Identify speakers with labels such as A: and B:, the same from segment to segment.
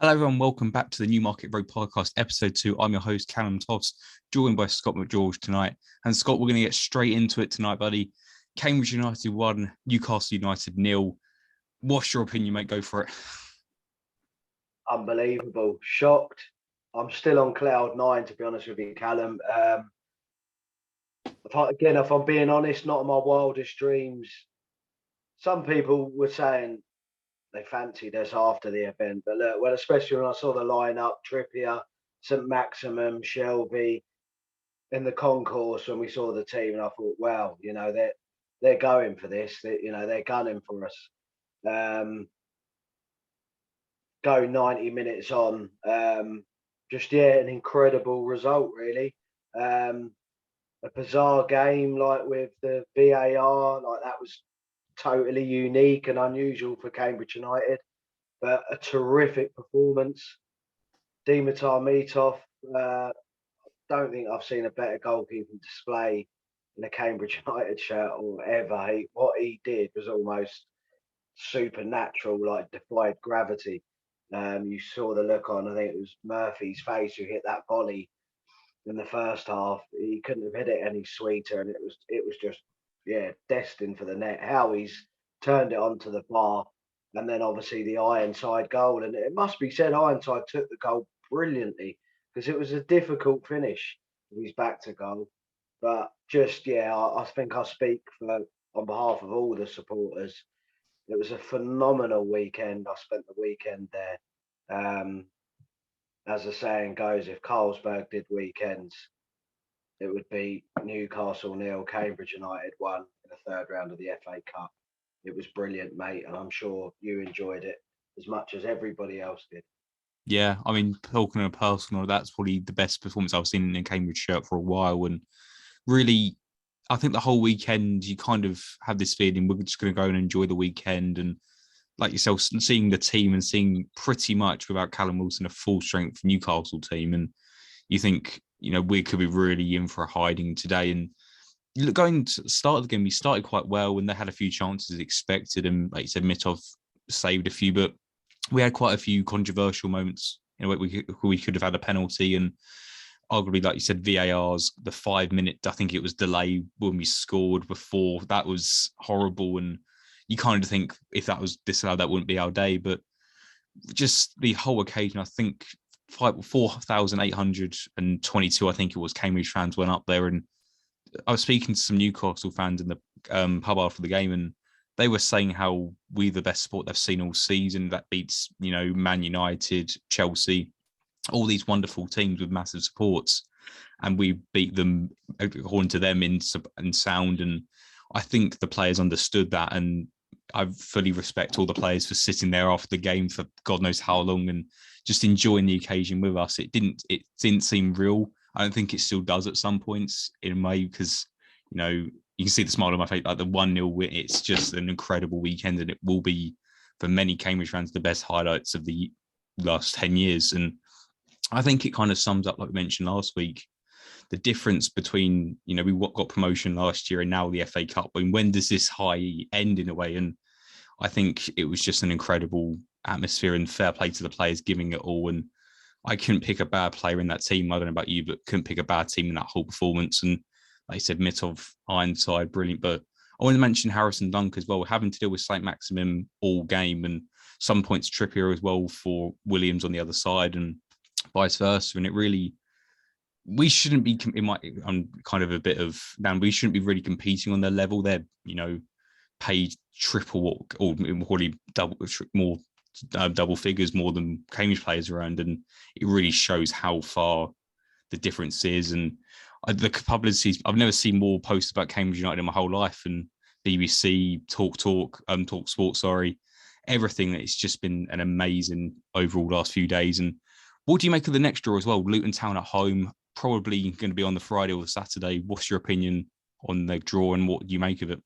A: Hello, everyone. Welcome back to the Newmarket Road podcast, episode 2. I'm your host, Callum Toss, joined by Scott McGeorge tonight. And Scott, we're going to get straight into it tonight, buddy. Cambridge United 1, Newcastle United 0. What's your opinion, mate? Go for it.
B: Unbelievable. Shocked. I'm still on cloud nine, to be honest with you, Callum. If I'm being honest, not in my wildest dreams. Some people were saying they fancied us after the event, but look, well, especially when I saw the lineup: Trippier, St. Maximum, Shelby in the concourse when we saw the team, and I thought, wow, they're going for this. They're gunning for us. Go 90 minutes on. An incredible result, really. A bizarre game, like with the VAR, like that was totally unique and unusual for Cambridge United, but a terrific performance. Dimitar Mitov, don't think I've seen a better goalkeeping display in a Cambridge United shirt or ever. What he did was almost supernatural, like defied gravity. You saw the look on, I think it was Murphy's face who hit that volley in the first half. He couldn't have hit it any sweeter, and it was just destined for the net. How he's turned it onto the bar, and then obviously the Ironside goal. And it must be said, Ironside took the goal brilliantly because it was a difficult finish with his back to goal. But I think I speak on behalf of all the supporters. It was a phenomenal weekend. I spent the weekend there. As the saying goes, if Carlsberg did weekends, it would be Newcastle 0, Cambridge United 1 in the third round of the FA Cup. It was brilliant, mate, and I'm sure you enjoyed it as much as everybody else did.
A: Yeah, I mean, talking on a personal, that's probably the best performance I've seen in a Cambridge shirt for a while. And really, I think the whole weekend, you kind of have this feeling we're just going to go and enjoy the weekend. And like yourself, seeing the team and seeing pretty much without Callum Wilson a full strength Newcastle team, and you think we could be really in for a hiding today. And going to start of the game, we started quite well and they had a few chances expected, and like you said, Mitov saved a few, but we had quite a few controversial moments. We could have had a penalty, and arguably, like you said, VAR's the 5-minute, I think it was, delay when we scored before. That was horrible. And you kind of think if that was disallowed, that wouldn't be our day. But just the whole occasion, I think 4,822, I think it was, Cambridge fans went up there. And I was speaking to some Newcastle fans in the pub after the game, and they were saying how we're the best sport they've seen all season. That beats, Man United, Chelsea, all these wonderful teams with massive supports, and we beat them according to them in sound. And I think the players understood that, and I fully respect all the players for sitting there after the game for God knows how long and just enjoying the occasion with us. It didn't seem real. I don't think it still does at some points in a way, because you can see the smile on my face, like the 1-0 win. It's just an incredible weekend, and it will be, for many Cambridge fans, the best highlights of the last 10 years. And I think it kind of sums up, like we mentioned last week, the difference between, we got promotion last year and now the FA Cup. I mean, when does this high end in a way? And I think it was just an incredible atmosphere, and fair play to the players giving it all. And I couldn't pick a bad player in that team. I don't know about you, but couldn't pick a bad team in that whole performance. And like I said, Mitov, Ironside, brilliant. But I want to mention Harrison Dunk as well, having to deal with St. Maximum all game, and some points Trippier as well for Williams on the other side, and vice versa. And it really, we shouldn't be, I'm kind of a bit of, man, we shouldn't be really competing on their level. They're, paid triple or probably double figures more than Cambridge players around. And it really shows how far the difference is. And the publicity, I've never seen more posts about Cambridge United in my whole life, and BBC, Talk Sport, everything. It's just been an amazing overall last few days. And what do you make of the next draw as well? Luton Town at home, probably going to be on the Friday or the Saturday. What's your opinion on the draw, and what do you make of it?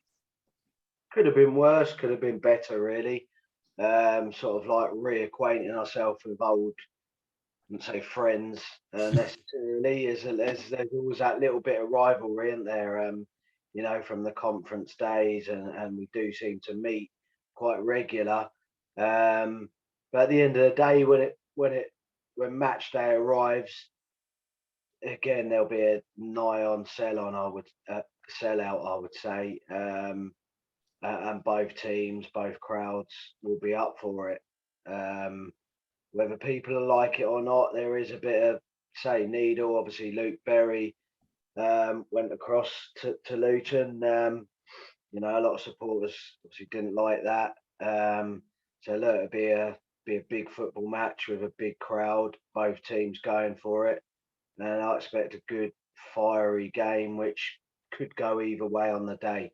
B: Could have been worse, could have been better, really. Sort of like reacquainting ourselves with old, I wouldn't say friends necessarily. There's always that little bit of rivalry, isn't there? From the conference days, and we do seem to meet quite regular. But at the end of the day, when when match day arrives, again there'll be a nigh on sellout, I would say, and both teams, both crowds will be up for it. Um, Whether people like it or not, there is a bit of say needle. Obviously, Luke Berry went across to Luton. A lot of supporters obviously didn't like that. So look, it'd be a big football match with a big crowd, both teams going for it, and I expect a good fiery game, which could go either way on the day.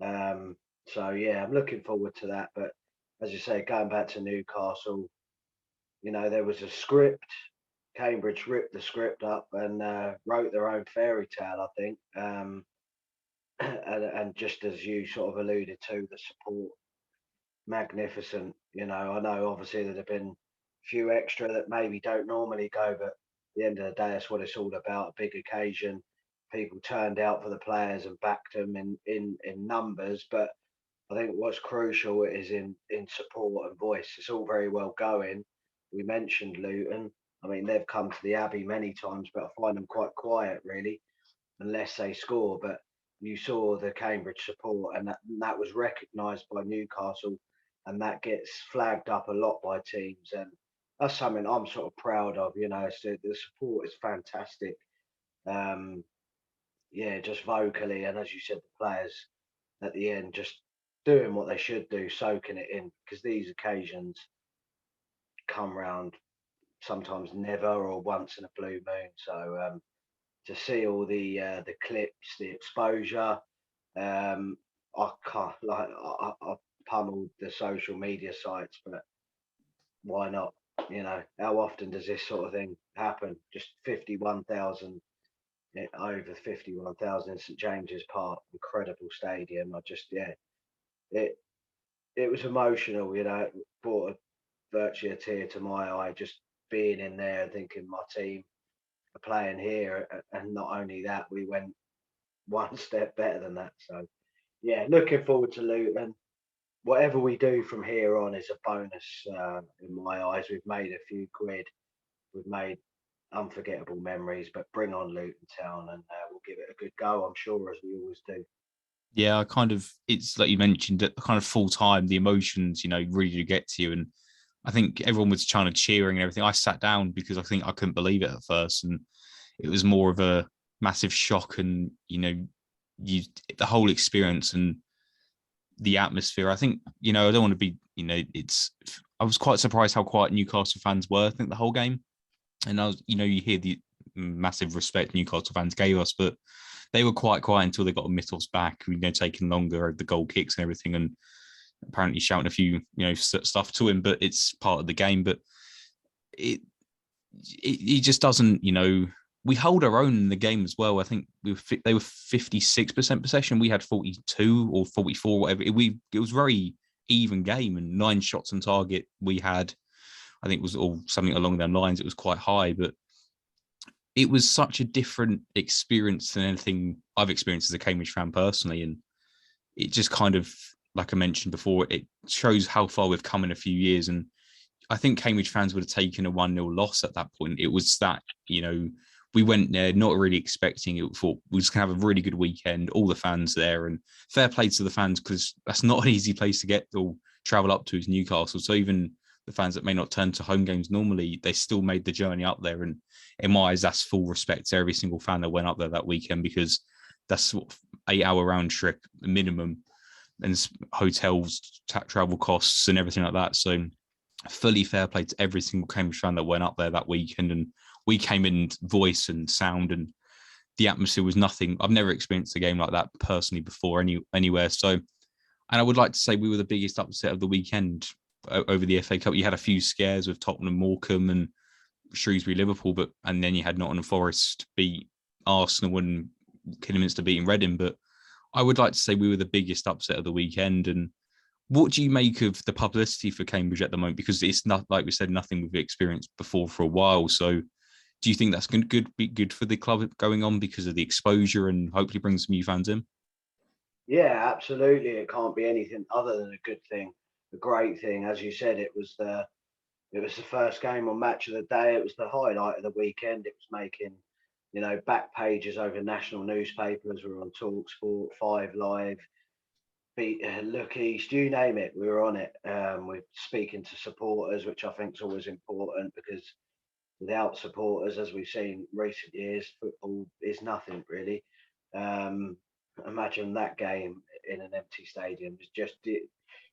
B: So yeah, I'm looking forward to that. But as you say, going back to Newcastle, there was a script. Cambridge ripped the script up and wrote their own fairy tale, I think. And just as you sort of alluded to, the support, magnificent. I know obviously there'd have been a few extra that maybe don't normally go, but at the end of the day, that's what it's all about. A big occasion. People turned out for the players and backed them in numbers, but I think what's crucial is in support and voice. It's all very well going. We mentioned Luton. I mean, they've come to the Abbey many times, but I find them quite quiet, really, unless they score. But you saw the Cambridge support, and that was recognised by Newcastle, and that gets flagged up a lot by teams, and that's something I'm sort of proud of. So the support is fantastic. Um, yeah, just vocally, and as you said, the players at the end just doing what they should do, soaking it in, because these occasions come round sometimes never or once in a blue moon. So to see all the clips, the exposure, I can't like I pummeled the social media sites, but why not? How often does this sort of thing happen? Just 51,000, over 51,000 in St James's Park, incredible stadium. It it was emotional. It brought virtually a tear to my eye just being in there and thinking my team are playing here, and not only that, we went one step better than that. So yeah, looking forward to Luton. Whatever we do from here on is a bonus in my eyes. We've made a few quid. We've made unforgettable memories, but bring on Luton Town and we'll give it a good go, I'm sure, as we always do.
A: Yeah, it's like you mentioned, at kind of full time, the emotions, really do get to you. And I think everyone was trying to cheering and everything. I sat down because I think I couldn't believe it at first. And it was more of a massive shock. And, the whole experience and the atmosphere. I think, I don't want to be, I was quite surprised how quiet Newcastle fans were, I think, the whole game. And you hear the massive respect Newcastle fans gave us, but they were quite quiet until they got Mittel's back, taking longer over the goal kicks and everything, and apparently shouting a few, stuff to him. But it's part of the game. But it just doesn't, we hold our own in the game as well. I think they were 56% possession. We had 42 or 44, whatever. It was very even game, and 9 shots on target. We had, I think it was all something along those lines. It was quite high, but it was such a different experience than anything I've experienced as a Cambridge fan personally. And it just kind of, like I mentioned before, it shows how far we've come in a few years. And I think Cambridge fans would have taken a 1-0 loss at that point. It was that, we went there not really expecting it. Thought we was going to have a really good weekend, all the fans there, and fair play to the fans, because that's not an easy place to get or travel up to, is Newcastle. So even the fans that may not turn to home games normally, they still made the journey up there. And in my eyes, that's full respect to every single fan that went up there that weekend, because that's sort of 8-hour round trip minimum, and hotels, travel costs, and everything like that. So fully fair play to every single Cambridge fan that went up there that weekend. And we came in voice and sound, and the atmosphere was nothing. I've never experienced a game like that personally before anywhere. So, and I would like to say we were the biggest upset of the weekend over the FA Cup. You had a few scares with Tottenham, Morecambe, and Shrewsbury, Liverpool, and then you had Nottingham Forest beat Arsenal and Kidderminster beating Reading. But I would like to say we were the biggest upset of the weekend. And what do you make of the publicity for Cambridge at the moment? Because it's not, like we said, nothing we've experienced before for a while. So do you think that's going to be good for the club going on because of the exposure, and hopefully bring some new fans in?
B: Yeah, absolutely. It can't be anything other than a good thing, a great thing. As you said, it was It was the first game on Match of the Day. It was the highlight of the weekend. It was making, back pages over national newspapers. We were on Talksport, Five Live, Look East, you name it. We were on it. We're speaking to supporters, which I think is always important, because without supporters, as we've seen recent years, football is nothing really. Imagine that game in an empty stadium. It's just,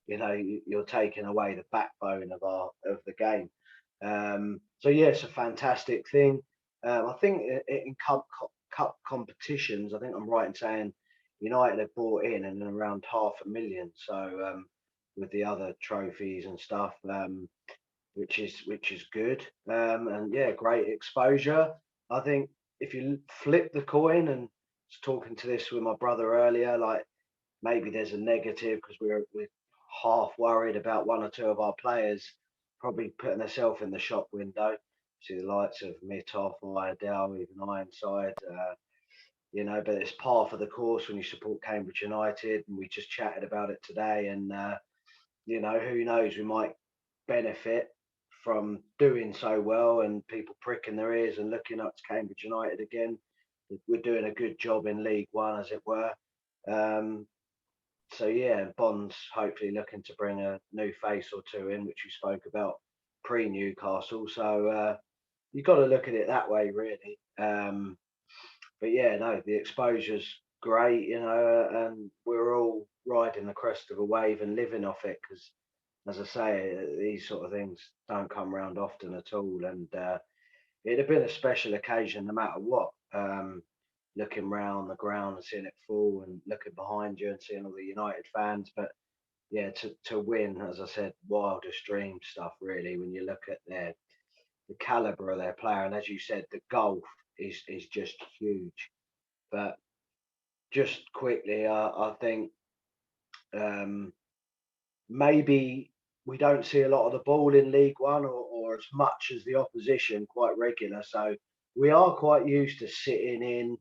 B: you're taking away the backbone of the game. So yeah, it's a fantastic thing. I think in cup competitions, I think I'm right in saying United have brought in and around 500,000. So with the other trophies and stuff, which is good. And yeah, great exposure. I think if you flip the coin, and I was talking to this with my brother earlier, like maybe there's a negative because we're half worried about one or two of our players probably putting themselves in the shop window. See the likes of Mitoff, Iredale, even Ironside. But it's par for the course when you support Cambridge United, and we just chatted about it today. And who knows, we might benefit from doing so well and people pricking their ears and looking up to Cambridge United again. We're doing a good job in League One, as it were. So yeah, Bond's hopefully looking to bring a new face or two in, which we spoke about pre Newcastle. So you've got to look at it that way, really. But yeah, no, the exposure's great, and we're all riding the crest of a wave and living off it, because, as I say, these sort of things don't come around often at all. And it'd have been a special occasion no matter what. Looking round the ground and seeing it full, and looking behind you and seeing all the United fans. But yeah, to win, as I said, wildest dream stuff, really, when you look at the caliber of their player. And as you said, the gulf is just huge. But just quickly, I think maybe we don't see a lot of the ball in League One, or as much as the opposition, quite regular. So we are quite used to sitting in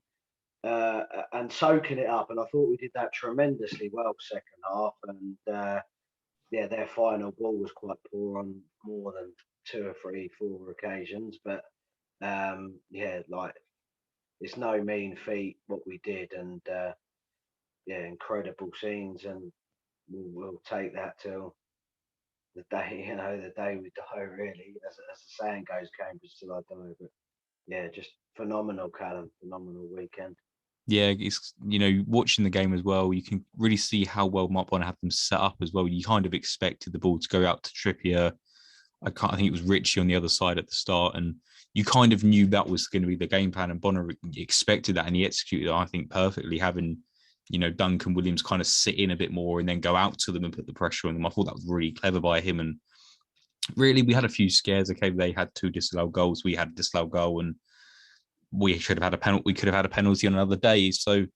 B: and soaking it up. And I thought we did that tremendously well second half. And yeah, their final ball was quite poor on more than two or three, four occasions. But yeah, like, it's no mean feat what we did. And yeah, incredible scenes. And we'll take that till the day, the day we die, really, as the saying goes, Cambridge till I die. But yeah, just phenomenal, Callum, phenomenal weekend.
A: Yeah, it's watching the game as well. You can really see how well Mark Bonner had them set up as well. You kind of expected the ball to go out to Trippier. I think it was Richie on the other side at the start, and you kind of knew that was going to be the game plan. And Bonner expected that, and he executed it, I think, perfectly. Having Duncan Williams kind of sit in a bit more and then go out to them and put the pressure on them. I thought that was really clever by him. And really, we had a few scares. Okay, they had two disallowed goals. We had a disallowed goal, and we should have had a penalty. We could have had a penalty on another day. So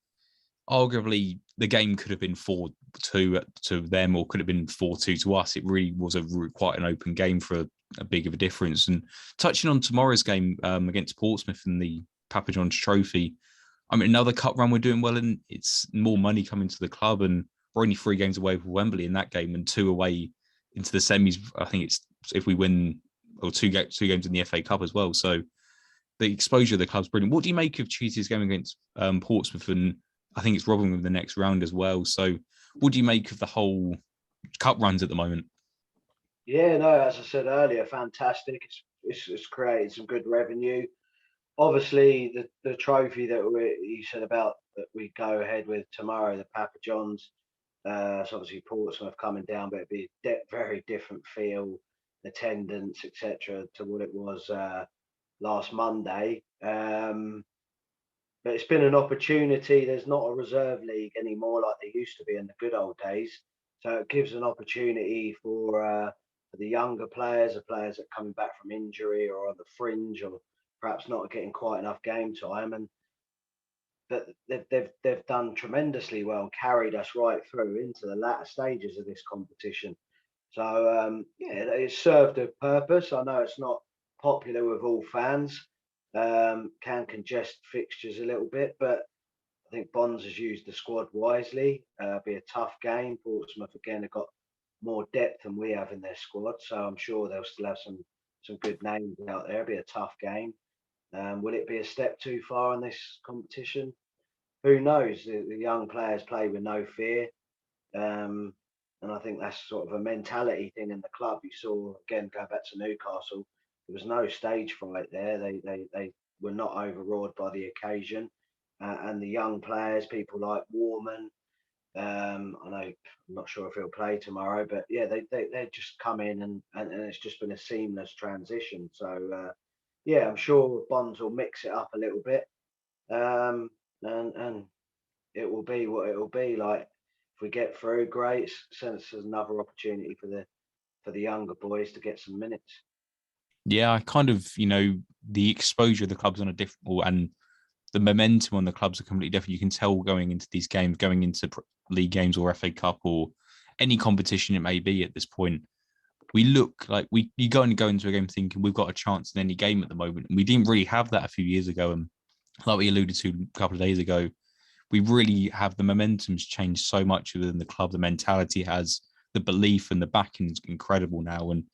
A: arguably, the game could have been 4-2 to them, or could have been 4-2 to us. It really was quite an open game for a big of a difference. And touching on tomorrow's game against Portsmouth in the Papa John's Trophy, I mean, another cup run we're doing well, and it's more money coming to the club. And we're only 3 games away from Wembley in that game, and 2 away into the semis. I think it's if we win, or two games in the FA Cup as well. So the exposure of the club's brilliant. What do you make of Tuesday's game against Portsmouth? And I think it's robbing them the next round as well. So what do you make of the whole cup runs at the moment?
B: Yeah, no, as I said earlier, fantastic. It's created some good revenue. Obviously, the trophy that you said about that we go ahead with tomorrow, the Papa John's. It's obviously Portsmouth coming down, but it'd be a very different feel, attendance, etc., to what it was last Monday. But it's been an opportunity. There's not a reserve league anymore like there used to be in the good old days. So it gives an opportunity for the younger players, the players that are coming back from injury or on the fringe, or perhaps not getting quite enough game time. And that they've done tremendously well and carried us right through into the latter stages of this competition. So yeah, it served a purpose. I know it's not popular with all fans, can congest fixtures a little bit, but I think Bonds has used the squad wisely. Be a tough game. Portsmouth again have got more depth than we have in their squad. So I'm sure they'll still have some good names out there. It'll be a tough game. Will it be a step too far in this competition? Who knows? The young players play with no fear. Um, and I think that's sort of a mentality thing in the club. You saw, again, going back to Newcastle, there was no stage fright there. They were not overawed by the occasion. And the young players, people like Warman, I know, I'm not sure if he'll play tomorrow, but yeah, they just come in and it's just been a seamless transition. So, yeah, I'm sure Bonds will mix it up a little bit. And it will be what it will be. Like, if we get through, great. Since there's another opportunity for the younger boys to get some minutes.
A: Yeah, I kind of, the exposure of the clubs on a different, and the momentum on the clubs are completely different. You can tell going into these games, going into league games or FA Cup or any competition it may be at this point. We look like you go into a game thinking we've got a chance in any game at the moment. And we didn't really have that a few years ago. And like we alluded to a couple of days ago, we really have the momentum's changed so much within the club. The mentality has, the belief and the backing is incredible now. And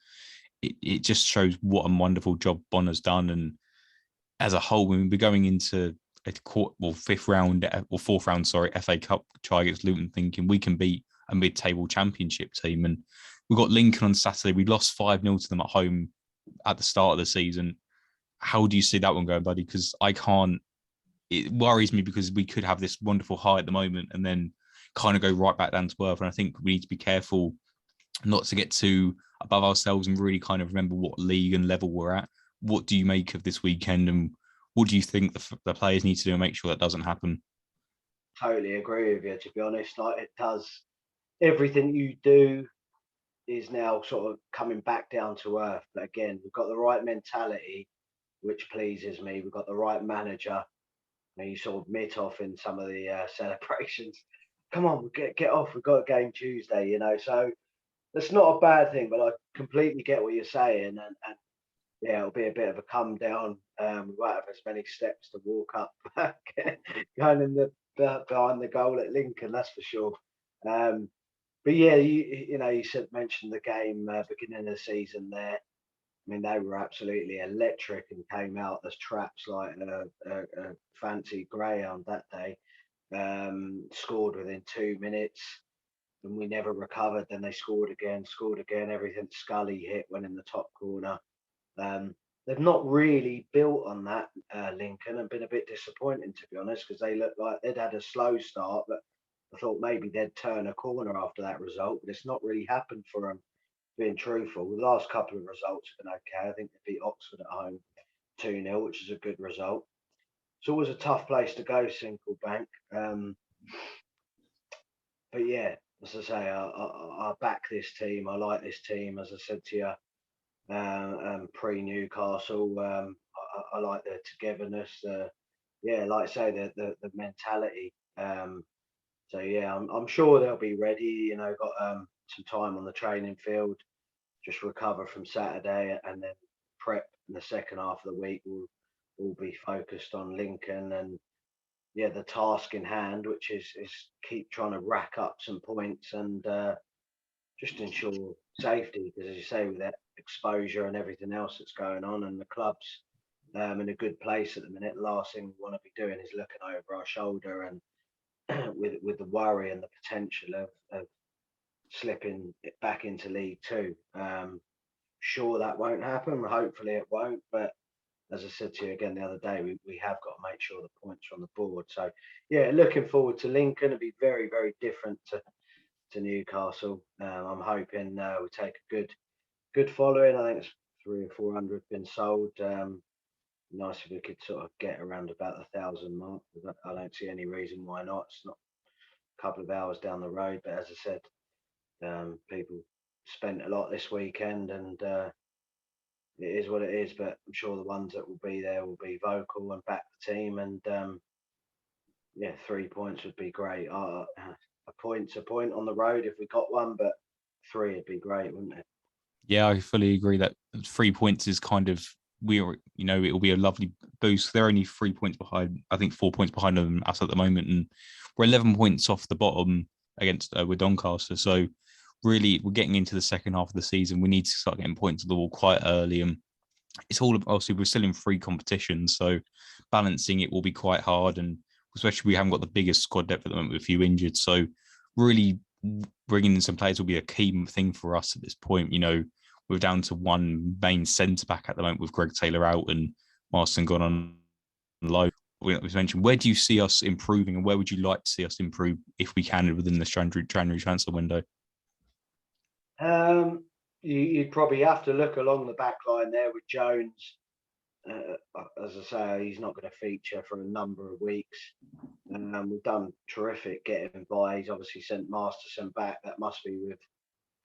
A: it just shows what a wonderful job Bon has done. And as a whole, when we're going into a fourth round, FA Cup try against Luton, thinking we can beat a mid-table championship team. And we've got Lincoln on Saturday. We lost 5-0 to them at home at the start of the season. How do you see that one going, buddy? Because I can't. It worries me because we could have this wonderful high at the moment and then kind of go right back down to earth. And I think we need to be careful not to get too above ourselves and really kind of remember what league and level we're at. What do you make of this weekend, and what do you think the players need to do to make sure that doesn't happen?
B: Totally agree with you. To be honest, like, it does. Everything you do is now sort of coming back down to earth. But again, we've got the right mentality, which pleases me. We've got the right manager. You saw Mitoff in some of the celebrations. Come on, get off. We've got a game Tuesday, So that's not a bad thing, but I completely get what you're saying. And yeah, it'll be a bit of a come down. We won't have as many steps to walk up going in the behind the goal at Lincoln, that's for sure. But yeah, you mentioned the game beginning of the season there. I mean, they were absolutely electric and came out as traps like a fancy greyhound that day. Scored within 2 minutes, and we never recovered. Then they scored again. Everything Scully hit went in the top corner. They've not really built on that, Lincoln, and been a bit disappointing, to be honest, because they looked like they'd had a slow start, but I thought maybe they'd turn a corner after that result, but it's not really happened for them, being truthful. The last couple of results have been okay. I think they beat Oxford at home 2-0, which is a good result. It's always a tough place to go, Single Bank. But yeah, as I say, I back this team. I like this team, as I said to you. Pre-Newcastle. I like the togetherness. Yeah, like I say, the mentality. So yeah, I'm sure they'll be ready. Got some time on the training field, just recover from Saturday, and then prep in the second half of the week. We'll be focused on Lincoln and yeah, the task in hand, which is keep trying to rack up some points and just ensure safety, because as you say, with that exposure and everything else that's going on, and the club's in a good place at the minute. The last thing we want to be doing is looking over our shoulder and with the worry and the potential of slipping it back into League Two. Sure, that won't happen. Hopefully, it won't. But as I said to you again the other day, we have got to make sure the points are on the board. So yeah, looking forward to Lincoln. It'll be very, very different to Newcastle. I'm hoping we take a good following. I think it's 300 or 400 been sold. Nice if we could sort of get around about 1,000 mark. I don't see any reason why not. It's not a couple of hours down the road, but as I said, people spent a lot this weekend, and it is what it is. But I'm sure the ones that will be there will be vocal and back the team. And yeah, 3 points would be great. A point's a point on the road if we got one, but 3 would be great, wouldn't it?
A: Yeah, I fully agree that 3 points is kind of it'll be a lovely boost. They're only 3 points behind, I think 4 points behind us at the moment, and we're 11 points off the bottom against with Doncaster. So really, we're getting into the second half of the season. We need to start getting points to the wall quite early. And it's all obviously we're still in free competition, so balancing it will be quite hard. And especially we haven't got the biggest squad depth at the moment with a few injured. So really bringing in some players will be a key thing for us at this point. You know, we're down to one main centre back at the moment with Greg Taylor out and Marston gone on low. We mentioned, where do you see us improving, and where would you like to see us improve if we can within the January transfer window?
B: You'd probably have to look along the back line there with Jones. As I say, he's not going to feature for a number of weeks. We've done terrific getting by. He's obviously sent Masterson back. That must be with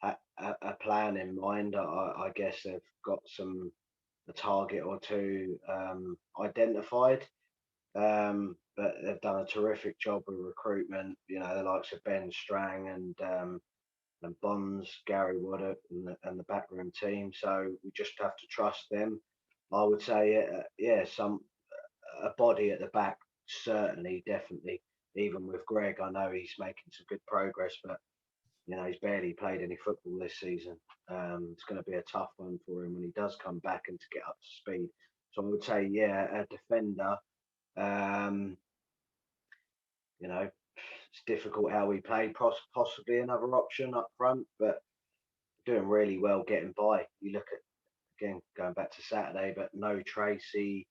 B: a plan in mind. I guess they've got a target or two identified. But they've done a terrific job with recruitment. You know, the likes of Ben Strang and Bonds, Gary Waddock, and the backroom team. So we just have to trust them. I would say, a body at the back, certainly, definitely. Even with Greg, I know he's making some good progress, but you know he's barely played any football this season. It's going to be a tough one for him when he does come back and to get up to speed. So I would say, a defender. You know, it's difficult how we play. Possibly another option up front, but doing really well getting by. You look at, again, going back to Saturday, but no Tracy.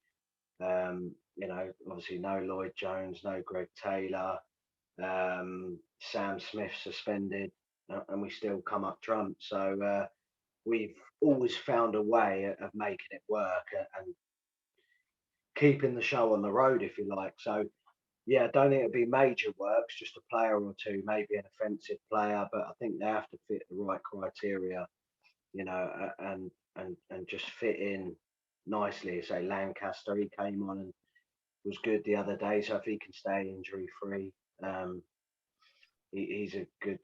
B: You know, obviously no Lloyd Jones, no Greg Taylor, Sam Smith suspended, and we still come up trumps. So we've always found a way of making it work and keeping the show on the road, if you like. So yeah, I don't think it'll be major works, just a player or two, maybe an offensive player, but I think they have to fit the right criteria, you know, and just fit in nicely. Say Lancaster, he came on and was good the other day, so if he can stay injury free, he's a good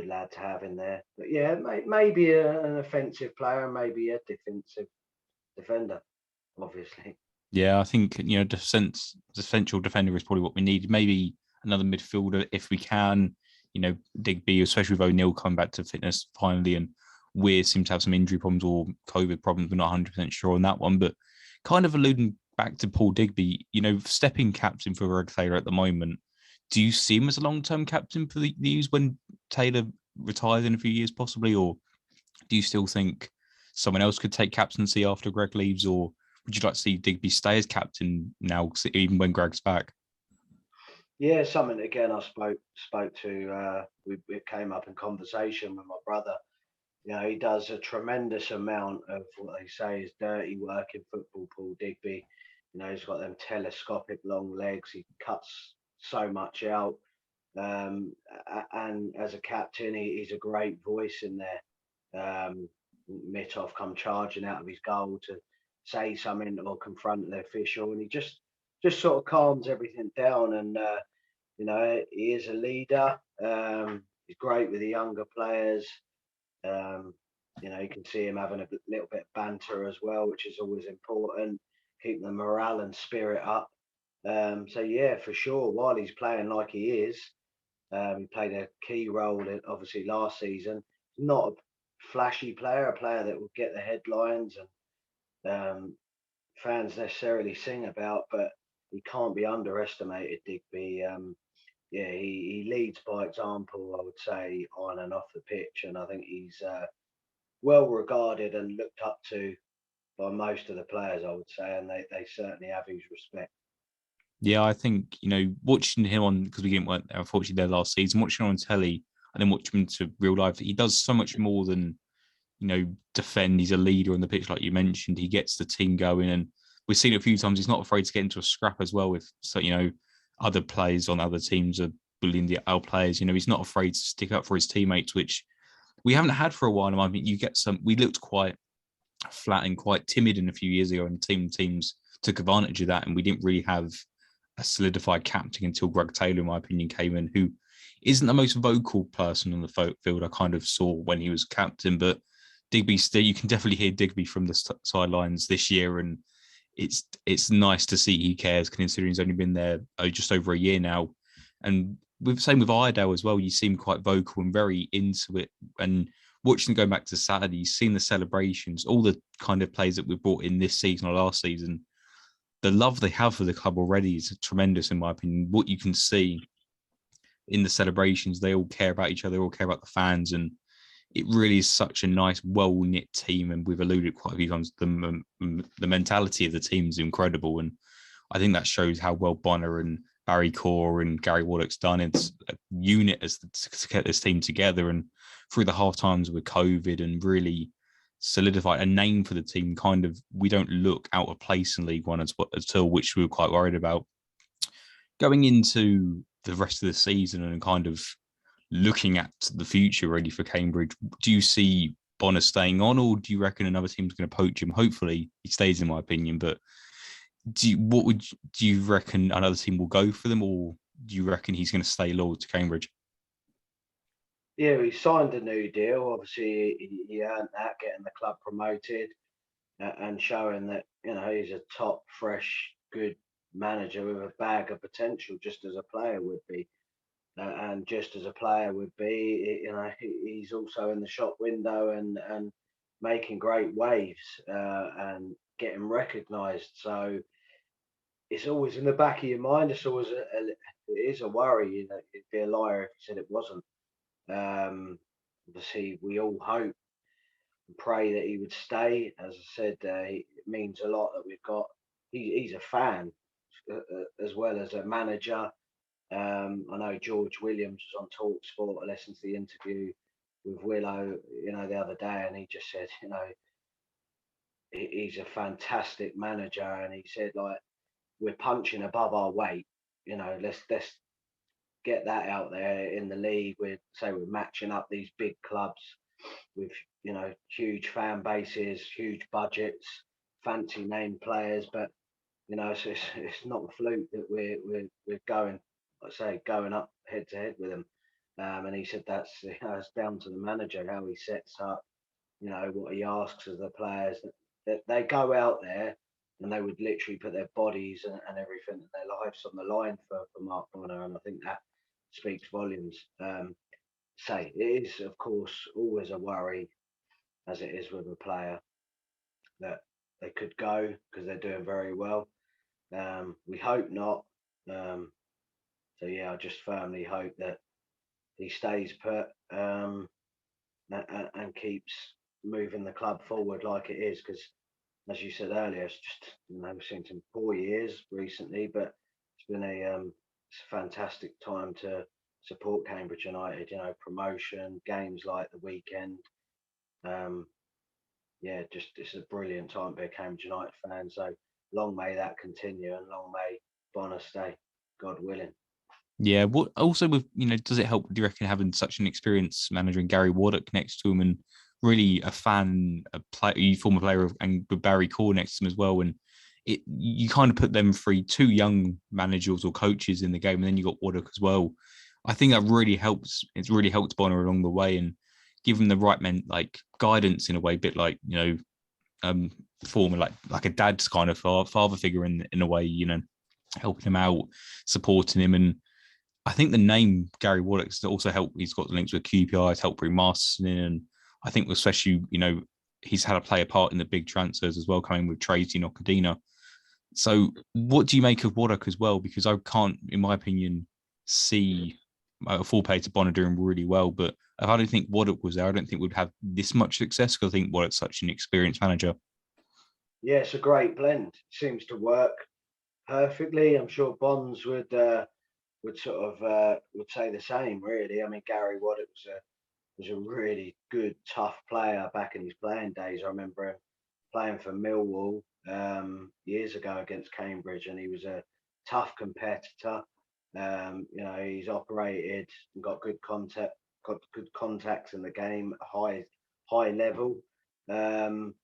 B: lad to have in there. But yeah, maybe an offensive player, maybe a defensive defender, obviously.
A: Yeah, I think, you know, defensive defender is probably what we need. Maybe another midfielder if we can. You know, Digby, especially with O'Neill coming back to fitness finally, and Weir seems to have some injury problems or COVID problems. We're not 100% sure on that one, but kind of alluding back to Paul Digby, you know, stepping captain for Greg Taylor at the moment. Do you see him as a long-term captain for these when Taylor retires in a few years, possibly, or do you still think someone else could take captaincy after Greg leaves, or would you like to see Digby stay as captain now, even when Greg's back?
B: Yeah, something again I spoke to. We came up in conversation with my brother. You know, he does a tremendous amount of what they say is dirty work in football, Paul Digby. You know, he's got them telescopic long legs. He cuts so much out. And as a captain, he's a great voice in there. Mitov come charging out of his goal to say something or confront the official, and he just sort of calms everything down. And you know, he is a leader. He's great with the younger players. You know, you can see him having a little bit of banter as well, which is always important, keeping the morale and spirit up. So yeah, for sure. While he's playing like he is, he played a key role in, obviously last season. Not a flashy player, a player that would get the headlines and fans necessarily sing about, but he can't be underestimated, Digby. Yeah, he leads by example, I would say, on and off the pitch, and I think he's well regarded and looked up to by most of the players, I would say, and they certainly have his respect.
A: Yeah, I think, you know, watching him on, because we didn't work there, unfortunately, there last season, watching him on telly and then watching him to real life, he does so much more than, you know, defend. He's a leader on the pitch, like you mentioned. He gets the team going, and we've seen it a few times. He's not afraid to get into a scrap as well with, so, you know, other players on other teams are bullying our players. You know, he's not afraid to stick up for his teammates, which we haven't had for a while. I mean, we looked quite flat and quite timid in a few years ago, and teams took advantage of that, and we didn't really have a solidified captain until Greg Taylor, in my opinion, came in, who isn't the most vocal person on the field. I kind of saw when he was captain, but Digby still, you can definitely hear Digby from the sidelines this year, and it's nice to see he cares, considering he's only been there just over a year now. And with same with Iredale as well. You seem quite vocal and very into it. And watching them go back to Saturday, you've seen the celebrations, all the kind of players that we brought in this season or last season. The love they have for the club already is tremendous, in my opinion. What you can see in the celebrations, they all care about each other, they all care about the fans, and it really is such a nice, well-knit team. And we've alluded quite a few times, the mentality of the team is incredible. And I think that shows how well Bonner and Barry Core and Gary Waddock's done. It's a unit to get this team together. And through the half times with COVID and really solidified a name for the team, kind of, we don't look out of place in League One at all, which we were quite worried about. Going into the rest of the season and kind of looking at the future ready for Cambridge, do you see Bonner staying on, or do you reckon another team's going to poach him? Hopefully he stays, in my opinion, but do you reckon another team will go for them, or do you reckon he's going to stay loyal to Cambridge?
B: Yeah, he signed a new deal. Obviously, he earned that, getting the club promoted and showing that, you know, he's a top, fresh, good manager with a bag of potential, just as a player would be. And just as a player would be, you know, he's also in the shop window and making great waves and getting recognised. So it's always in the back of your mind. It's always it is a worry. You know, it'd be a liar if he said it wasn't. Obviously, we all hope and pray that he would stay. As I said, it means a lot that we've got. He's a fan as well as a manager. I know George Williams was on Talksport. I listened to the interview with Willow, you know, the other day, and he just said, you know, he's a fantastic manager, and he said, like, we're punching above our weight. You know, let's get that out there in the league. We're matching up these big clubs with, you know, huge fan bases, huge budgets, fancy name players, but you know, it's not a fluke that we're going, like I say, going up head to head with them. And he said that's, you know, it's down to the manager how he sets up, you know, what he asks of the players. That they go out there and they would literally put their bodies and everything and their lives on the line for Mark Bonner, and I think that speaks volumes. Say it is, of course, always a worry, as it is with a player, that they could go because they're doing very well. We hope not. Um, so yeah, I just firmly hope that he stays put and keeps moving the club forward like it is. Because as you said earlier, it's just, you know, we've seen some poor years recently, but it's been it's a fantastic time to support Cambridge United. You know, promotion games like the weekend. Um, yeah, just it's a brilliant time to be a Cambridge United fan. So long may that continue, and long may Bonner stay, God willing.
A: Yeah. What also with, does it help? Do you reckon having such an experienced manager and Gary Waddock next to him, and really a fan, former player and with Barry Core next to him as well, and you kind of put them two young managers or coaches in the game, and then you got Waddock as well. I think that really helps. It's really helped Bonner along the way and give him the right guidance in a way, a bit like former like a dad's kind of father figure in a way, helping him out, supporting him. And I think the name Gary Waddock's also helped. He's got the links with QPR, it's helped bring Marston in. And I think especially, he's had to play a part in the big transfers as well, coming with Tracy and Okadina. So what do you make of Waddock as well? Because I can't, in my opinion, see a full play to Bonner doing really well. But if I don't think Waddock was there, I don't think we'd have this much success, because I think Waddock's such an experienced manager.
B: Yeah, it's a great blend. Seems to work perfectly. I'm sure Bonds would sort of would say the same. Really, I mean, Gary Waddock was a really good, tough player back in his playing days. I remember him playing for Millwall years ago against Cambridge, and he was a tough competitor. You know, he's operated and got good contacts in the game at high level. Um,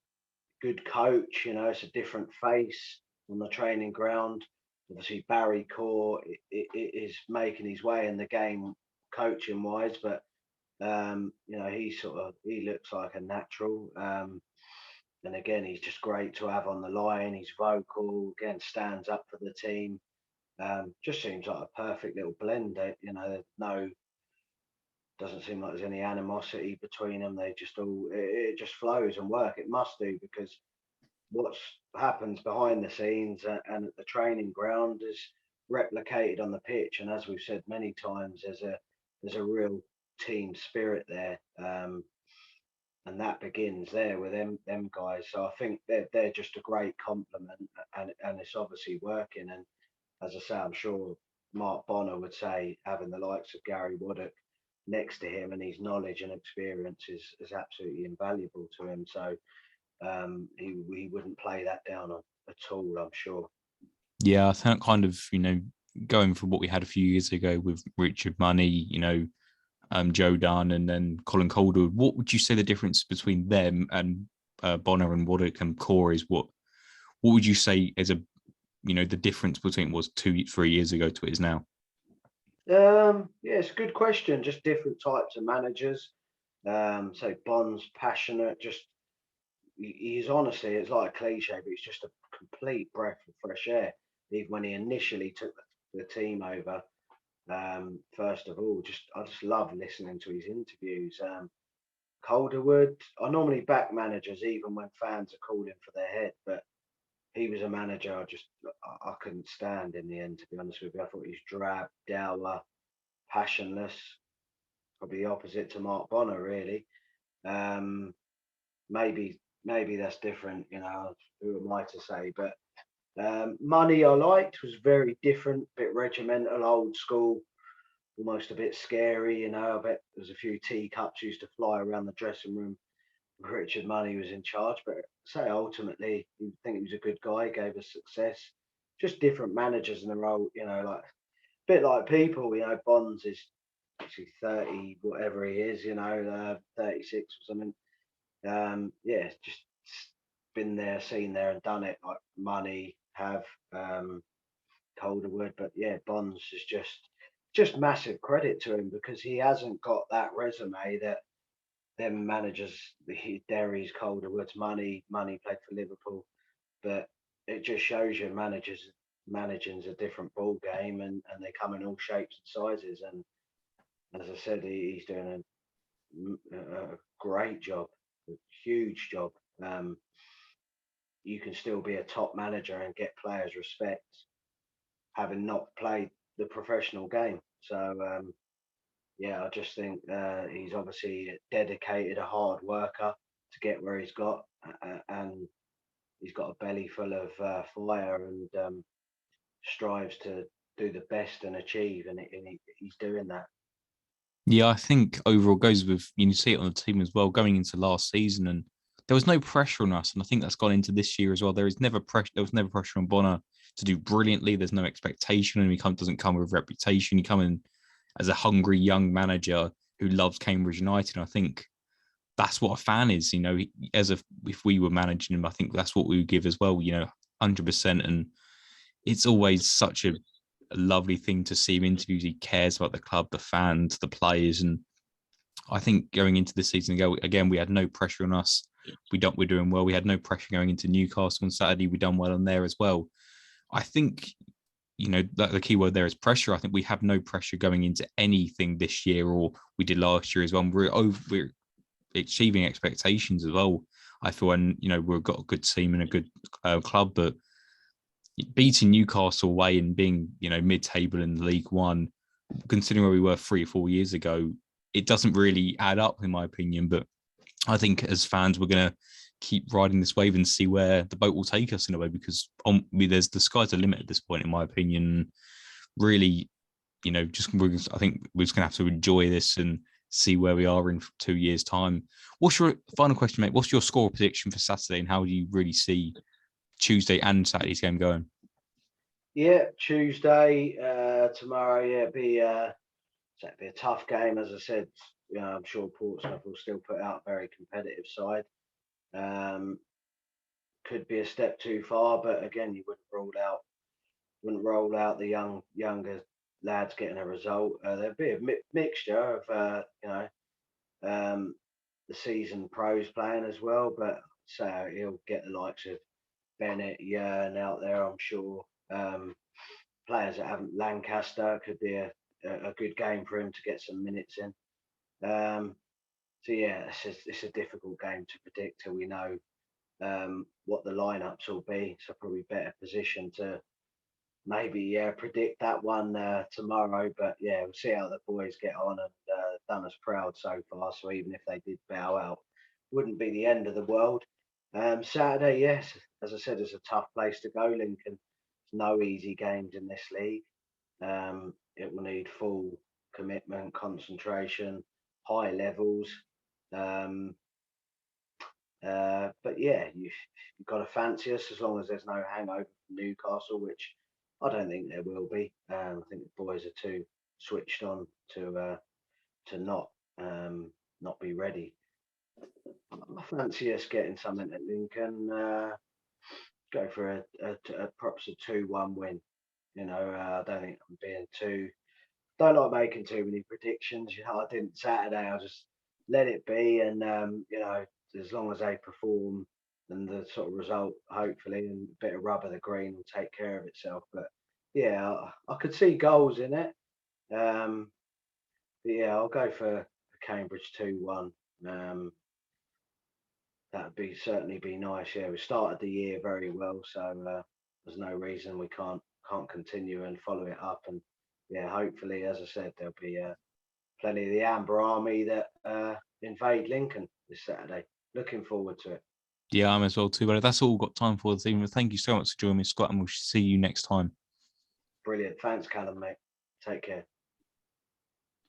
B: Good coach. You know, it's a different face on the training ground. Obviously, Barry Core is making his way in the game coaching wise, but you know, he looks like a natural. And again, he's just great to have on the line. He's vocal, again, stands up for the team. Just seems like a perfect little blend. Doesn't seem like there's any animosity between them. They just it just flows and work. It must do, because what's happens behind the scenes and at the training ground is replicated on the pitch. And as we've said many times, there's a real team spirit there, and that begins there with them guys. So I think they're just a great compliment, and it's obviously working. And as I say, I'm sure Mark Bonner would say having the likes of Gary Waddock next to him and his knowledge and experience is absolutely invaluable to him. So he wouldn't play that down at all, I'm sure.
A: Yeah, I think kind of, going from what we had a few years ago with Richard Money, Joe Dunn, and then Colin Calderwood. What would you say the difference between them and Bonner and Waddock and Core is? What would you say is the difference between was 2-3 years ago to it is now?
B: Yeah, it's a good question. Just different types of managers. So Bond's passionate, just he's honestly, it's like a cliche, but he's just a complete breath of fresh air. Even when he initially took the team over, first of all, I just love listening to his interviews. Calderwood, I normally back managers even when fans are calling for their head, but he was a manager I couldn't stand in the end. To be honest with you, I thought he was drab, dour, passionless, probably the opposite to Mark Bonner, really. Um, maybe that's different, who am I to say? But Money I liked was very different, bit regimental, old school, almost a bit scary. I bet there's a few teacups used to fly around the dressing room. Richard Money was in charge, but say ultimately, you think he was a good guy, gave us success. Just different managers in the role, like a bit like people. Bonds is actually 30, whatever he is, 36 or something. Yeah, just been there, seen there, and done it. Like Money have Calderwood, but yeah, Bonds is just massive credit to him, because he hasn't got that resume that them managers, the Derry's, Calderwood's, Money played for Liverpool, but it just shows you managing's a different ball game, and they come in all shapes and sizes. And as I said, he's doing a great job, a huge job. Um, you can still be a top manager and get players' respect, having not played the professional game. So yeah, I just think he's obviously dedicated, a hard worker to get where he's got, and he's got a belly full of fire, and strives to do the best and achieve, and he's doing that.
A: Yeah, I think overall goes with you see it on the team as well going into last season, and there was no pressure on us, and I think that's gone into this year as well. There is never pressure. There was never pressure on Bonner to do brilliantly. There's no expectation, and doesn't come with reputation. He come in as a hungry young manager who loves Cambridge United. And I think that's what a fan is. If we were managing him, I think that's what we would give as well. 100%. And it's always such a lovely thing to see him interviews. He cares about the club, the fans, the players, and I think going into the season again, we had no pressure on us. We're doing well. We had no pressure going into Newcastle on Saturday. We done well on there as well. I think that the key word there is pressure. I think we have no pressure going into anything this year, or we did last year as well. We're achieving expectations as well. I feel, and we've got a good team and a good club, but beating Newcastle away and being mid-table in League One, considering where we were 3 or 4 years ago, it doesn't really add up in my opinion. But I think as fans, we're going to keep riding this wave and see where the boat will take us in a way, because there's the sky's the limit at this point, in my opinion. Really, I think we're just going to have to enjoy this and see where we are in 2 years' time. What's your final question, mate? What's your score prediction for Saturday, and how do you really see Tuesday and Saturday's game going?
B: Yeah, Tuesday, tomorrow. Yeah, it'd be a tough game, as I said. I'm sure Portsmouth will still put out a very competitive side. Um, could be a step too far, but again, you wouldn't roll out the younger lads getting a result. There'd be a mixture of um, the seasoned pros playing as well, but so he'll get the likes of Bennett, Yearn out there, I'm sure. players that haven't. Lancaster could be a good game for him to get some minutes in. So yeah, it's a difficult game to predict till we know what the lineups will be. So probably better position to maybe predict that one tomorrow. But yeah, we'll see how the boys get on, and done us proud so far. So even if they did bow out, wouldn't be the end of the world. Saturday, yes, as I said, it's a tough place to go. Lincoln, there's no easy games in this league. It will need full commitment, concentration, high levels. Um, but yeah, you've got to fancy us as long as there's no hangover from Newcastle, which I don't think there will be. I think the boys are too switched on to not be ready. I fancy us getting something at Lincoln. Go for a props a 2-1 win. I don't think I'm being too. Don't like making too many predictions. I didn't Saturday. I'll just let it be, and as long as they perform and the sort of result, hopefully, and a bit of rub of the green will take care of itself. But yeah, I could see goals in it. Um, but yeah, I'll go for Cambridge 2-1. That'd be certainly be nice. Yeah, we started the year very well, so there's no reason we can't continue and follow it up. And yeah, hopefully, as I said, there'll be plenty of the Amber Army that invade Lincoln this Saturday. Looking forward to it.
A: Yeah, I'm as well too. But that's all we've got time for this evening. Thank you so much for joining me, Scott, and we'll see you next time.
B: Brilliant. Thanks, Callum, mate. Take care.